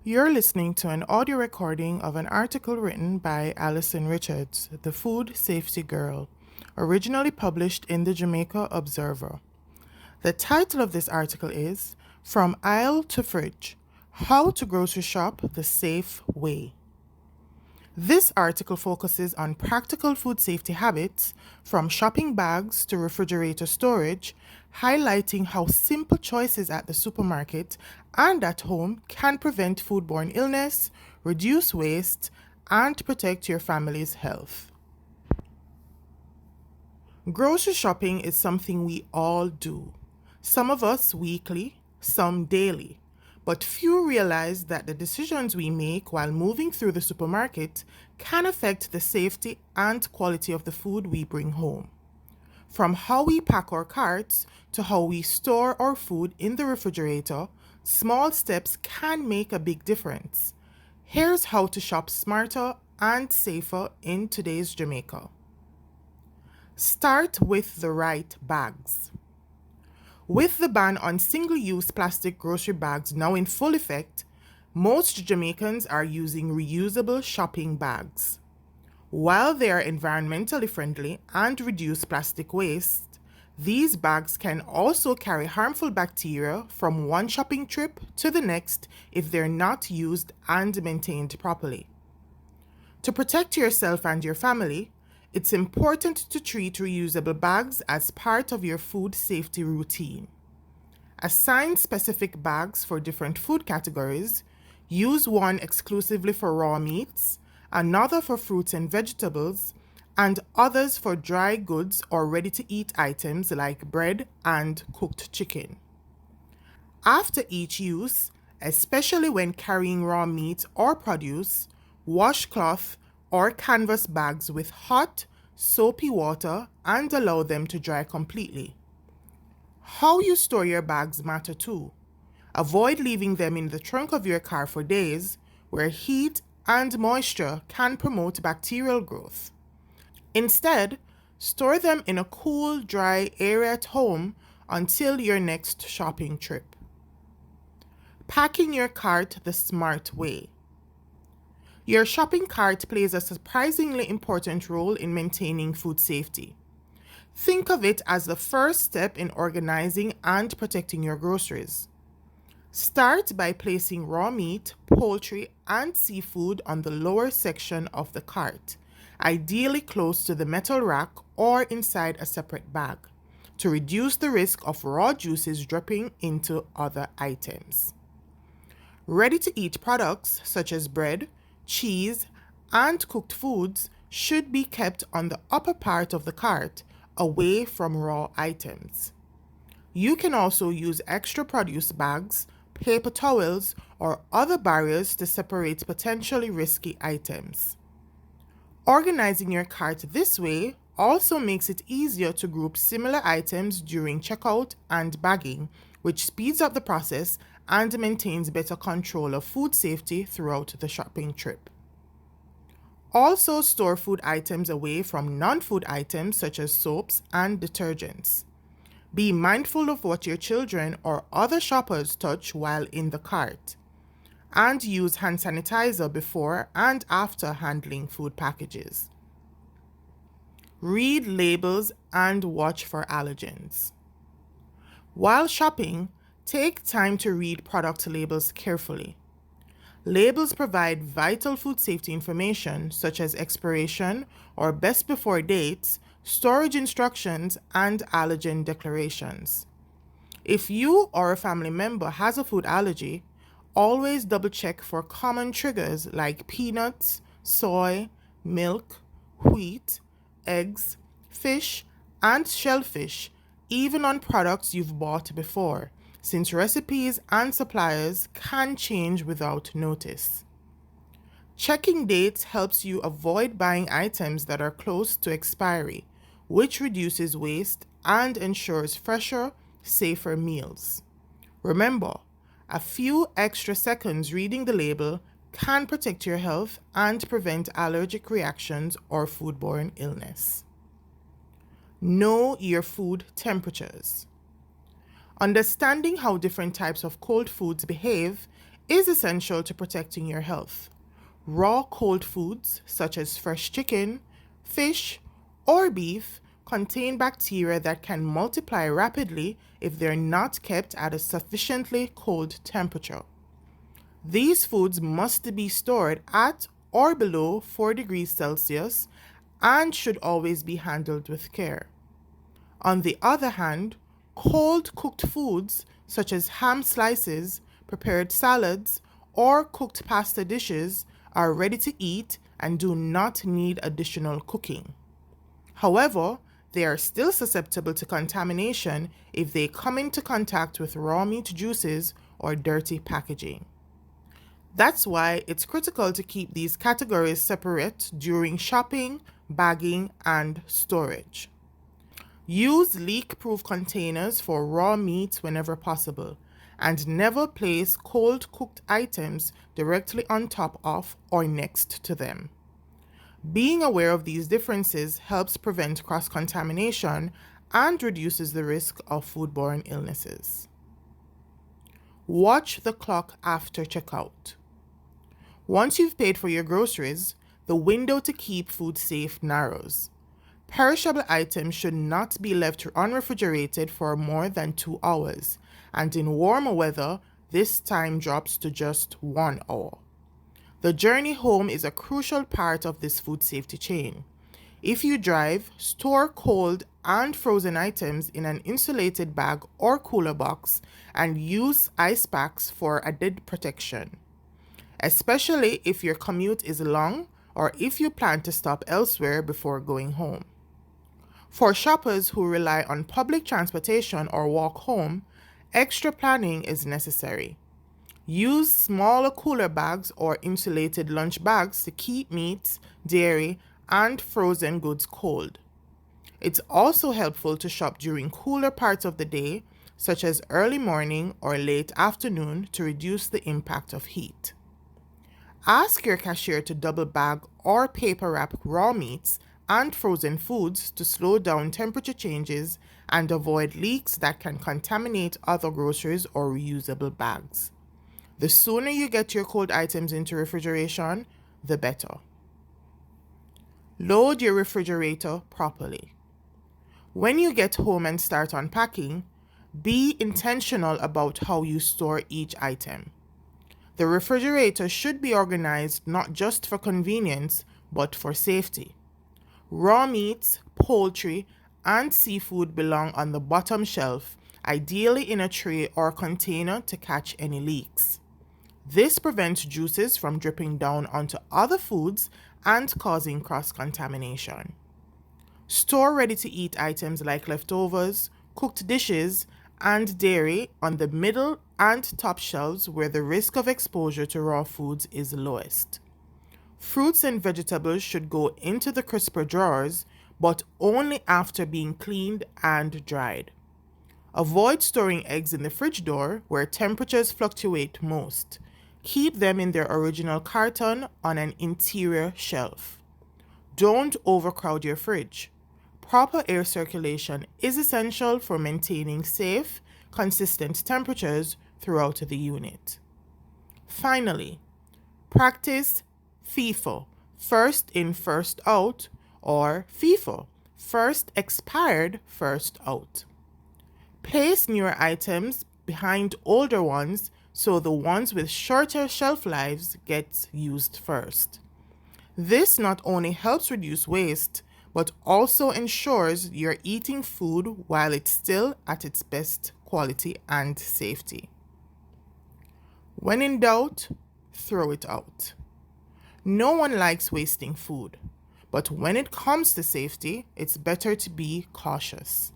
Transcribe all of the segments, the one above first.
You're listening to an audio recording of an article written by Alison Richards, the Food Safety Girl, originally published in the Jamaica Observer. The title of this article is From Aisle to Fridge: How to Grocery Shop the Safe Way. This article focuses on practical food safety habits, from shopping bags to refrigerator storage, highlighting how simple choices at the supermarket and at home can prevent foodborne illness, reduce waste, and protect your family's health. Grocery shopping is something we all do. Some of us weekly, some daily. But few realize that the decisions we make while moving through the supermarket can affect the safety and quality of the food we bring home. From how we pack our carts to how we store our food in the refrigerator, small steps can make a big difference. Here's how to shop smarter and safer in today's Jamaica. Start with the right bags. With the ban on single-use plastic grocery bags now in full effect, most Jamaicans are using reusable shopping bags. While they are environmentally friendly and reduce plastic waste, these bags can also carry harmful bacteria from one shopping trip to the next if they're not used and maintained properly. To protect yourself and your family, it's important to treat reusable bags as part of your food safety routine. Assign specific bags for different food categories. Use one exclusively for raw meats, another for fruits and vegetables, and others for dry goods or ready-to-eat items like bread and cooked chicken. After each use, especially when carrying raw meat or produce, wash cloth or canvas bags with hot, soapy water and allow them to dry completely. How you store your bags matter too. Avoid leaving them in the trunk of your car for days, where heat and moisture can promote bacterial growth. Instead, store them in a cool, dry area at home until your next shopping trip. Packing your cart the smart way. Your shopping cart plays a surprisingly important role in maintaining food safety. Think of it as the first step in organizing and protecting your groceries. Start by placing raw meat, poultry, and seafood on the lower section of the cart, ideally close to the metal rack or inside a separate bag, to reduce the risk of raw juices dripping into other items. Ready-to-eat products such as bread, cheese, and cooked foods should be kept on the upper part of the cart, away from raw items. You can also use extra produce bags, paper towels, or other barriers to separate potentially risky items. Organizing your cart this way also makes it easier to group similar items during checkout and bagging, which speeds up the process and maintains better control of food safety throughout the shopping trip. Also, store food items away from non-food items such as soaps and detergents. Be mindful of what your children or other shoppers touch while in the cart. And use hand sanitizer before and after handling food packages. Read labels and watch for allergens. While shopping, take time to read product labels carefully. Labels provide vital food safety information such as expiration or best before dates, storage instructions, and allergen declarations. If you or a family member has a food allergy, always double check for common triggers like peanuts, soy, milk, wheat, eggs, fish, and shellfish, even on products you've bought before, since recipes and suppliers can change without notice. Checking dates helps you avoid buying items that are close to expiry, which reduces waste and ensures fresher, safer meals. Remember, a few extra seconds reading the label can protect your health and prevent allergic reactions or foodborne illness. Know your food temperatures. Understanding how different types of cold foods behave is essential to protecting your health. Raw cold foods, such as fresh chicken, fish, or beef, contain bacteria that can multiply rapidly if they're not kept at a sufficiently cold temperature. These foods must be stored at or below 4 degrees Celsius and should always be handled with care. On the other hand, cold cooked foods such as ham slices, prepared salads, or cooked pasta dishes are ready to eat and do not need additional cooking. However, they are still susceptible to contamination if they come into contact with raw meat juices or dirty packaging. That's why it's critical to keep these categories separate during shopping, bagging, and storage. Use leak-proof containers for raw meat whenever possible, and never place cold cooked items directly on top of or next to them. Being aware of these differences helps prevent cross-contamination and reduces the risk of foodborne illnesses. Watch the clock after checkout. Once you've paid for your groceries, the window to keep food safe narrows. Perishable items should not be left unrefrigerated for more than 2 hours, and in warmer weather, this time drops to just 1 hour. The journey home is a crucial part of this food safety chain. If you drive, store cold and frozen items in an insulated bag or cooler box and use ice packs for added protection, especially if your commute is long or if you plan to stop elsewhere before going home. For shoppers who rely on public transportation or walk home, extra planning is necessary. Use smaller cooler bags or insulated lunch bags to keep meats, dairy, and frozen goods cold. It's also helpful to shop during cooler parts of the day, such as early morning or late afternoon, to reduce the impact of heat. Ask your cashier to double bag or paper wrap raw meats and frozen foods to slow down temperature changes and avoid leaks that can contaminate other groceries or reusable bags. The sooner you get your cold items into refrigeration, the better. Load your refrigerator properly. When you get home and start unpacking, be intentional about how you store each item. The refrigerator should be organized not just for convenience, but for safety. Raw meats, poultry, and seafood belong on the bottom shelf, ideally in a tray or container to catch any leaks. This prevents juices from dripping down onto other foods and causing cross-contamination. Store ready-to-eat items like leftovers, cooked dishes, and dairy on the middle and top shelves where the risk of exposure to raw foods is lowest. Fruits and vegetables should go into the crisper drawers, but only after being cleaned and dried. Avoid storing eggs in the fridge door where temperatures fluctuate most. Keep them in their original carton on an interior shelf. Don't overcrowd your fridge. Proper air circulation is essential for maintaining safe, consistent temperatures throughout the unit. Finally, practice FIFO, first in, first out, or FIFO, first expired, first out. Place newer items behind older ones so the ones with shorter shelf lives get used first. This not only helps reduce waste, but also ensures you're eating food while it's still at its best quality and safety. When in doubt, throw it out. No one likes wasting food, but when it comes to safety, it's better to be cautious.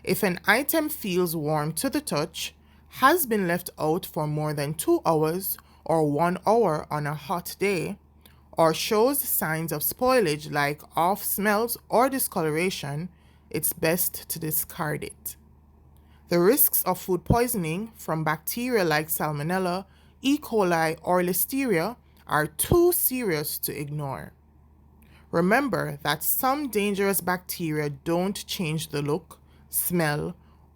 If an item feels warm to the touch, has been left out for more than 2 hours or 1 hour on a hot day, or shows signs of spoilage like off smells or discoloration, it's best to discard it. The risks of food poisoning from bacteria like Salmonella, E. coli, or Listeria are too serious to ignore. Remember that some dangerous bacteria don't change the look, smell,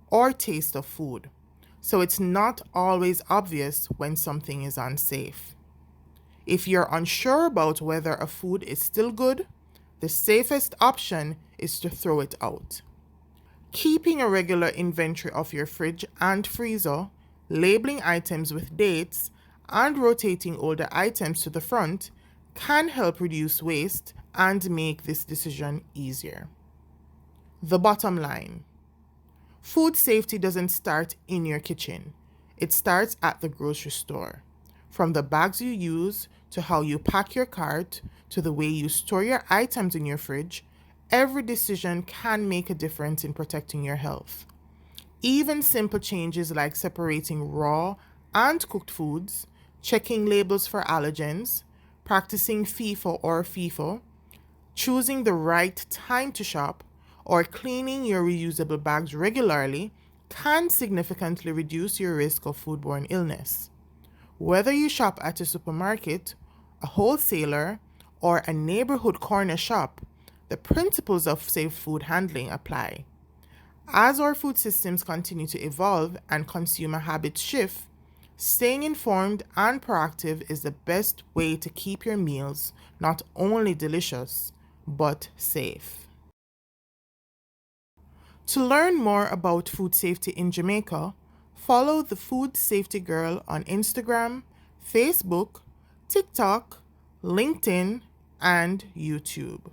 or taste of food. so it's not always obvious when something is unsafe. If you're unsure about whether a food is still good, the safest option is to throw it out. Keeping a regular inventory of your fridge and freezer, labeling items with dates, and rotating older items to the front can help reduce waste and make this decision easier. The bottom line: food safety doesn't start in your kitchen. It starts at the grocery store. From the bags you use, to how you pack your cart, to the way you store your items in your fridge, every decision can make a difference in protecting your health. Even simple changes like separating raw and cooked foods, checking labels for allergens, practicing FIFO or FIFO, choosing the right time to shop, or cleaning your reusable bags regularly can significantly reduce your risk of foodborne illness. Whether you shop at a supermarket, a wholesaler, or a neighborhood corner shop, the principles of safe food handling apply. As our food systems continue to evolve and consumer habits shift, staying informed and proactive is the best way to keep your meals not only delicious, but safe. To learn more about food safety in Jamaica, follow the Food Safety Girl on Instagram, Facebook, TikTok, LinkedIn, and YouTube.